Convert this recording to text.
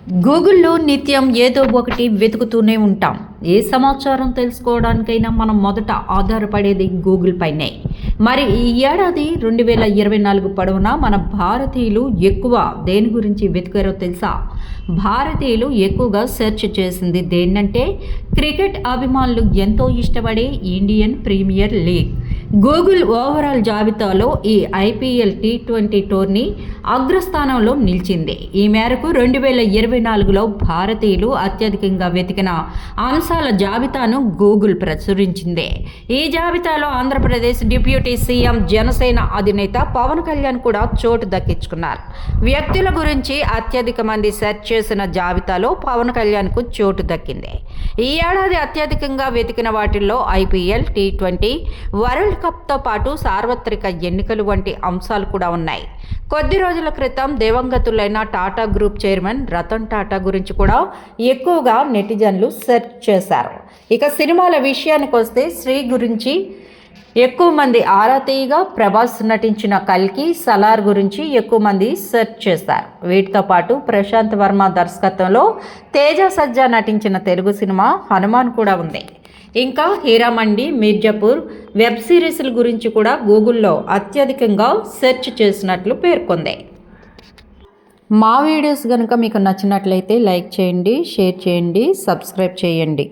గూగుల్లో నిత్యం ఏదో ఒకటి వెతుకుతూనే ఉంటాం. ఏ సమాచారం తెలుసుకోవడానికైనా మనం మొదట ఆధారపడేది గూగుల్ పైనే. మరి ఈ ఏడాది 2024 పొడవునా మన భారతీయులు ఎక్కువ దేని గురించి వెతికారో తెలుసా? భారతీయులు ఎక్కువగా సెర్చ్ చేసింది దేన్నంటే క్రికెట్ అభిమానులు ఎంతో ఇష్టపడే Indian Premier League. Google overall జాబితాలో ఈ ఐపీఎల్ T20 టోర్నీ అగ్రస్థానంలో నిలిచింది. ఈ మేరకు 2024లో భారతీయులు అత్యధికంగా వెతికిన అంశాల జాబితాను గూగుల్ ప్రచురించింది. ఈ జాబితాలో ఆంధ్రప్రదేశ్ డిప్యూటీ సీఎం, జనసేన అధినేత పవన్ కళ్యాణ్ కూడా చోటు దక్కించుకున్నారు. వ్యక్తుల గురించి అత్యధిక మంది సెర్చ్ చేసిన జాబితాలో పవన్ కళ్యాణ్కు చోటు దక్కింది. ఈ ఏడాది అత్యధికంగా వెతికిన వాటిల్లో ఐపీఎల్, T20, వరల్డ్ కప్తో పాటు సార్వత్రిక ఎన్నికలు వంటి అంశాలు కూడా ఉన్నాయి. కొద్ది రోజుల క్రితం దివంగతులైన టాటా గ్రూప్ చైర్మన్ రతన్ టాటా గురించి కూడా ఎక్కువగా నెటిజన్లు సెర్చ్ చేశారు. ఇక సినిమాల విషయానికి వస్తే శ్రీ గురించి ఎక్కువ మంది ఆరా తీయగా, ప్రభాస్ నటించిన కల్కి, సలార్ గురించి ఎక్కువ మంది సెర్చ్ చేశారు. వీటితో పాటు ప్రశాంత్ వర్మ దర్శకత్వంలో తేజ సజ్జా నటించిన తెలుగు సినిమా హనుమాన్ కూడా ఉంది. ఇంకా హీరామండి, మీర్జాపూర్ వెబ్ సిరీస్ల గురించి కూడా గూగుల్లో అత్యధికంగా సెర్చ్ చేసినట్లు పేర్కొంది. మా వీడియోస్ కనుక మీకు నచ్చినట్లయితే లైక్ చేయండి, షేర్ చేయండి, సబ్స్క్రైబ్ చేయండి.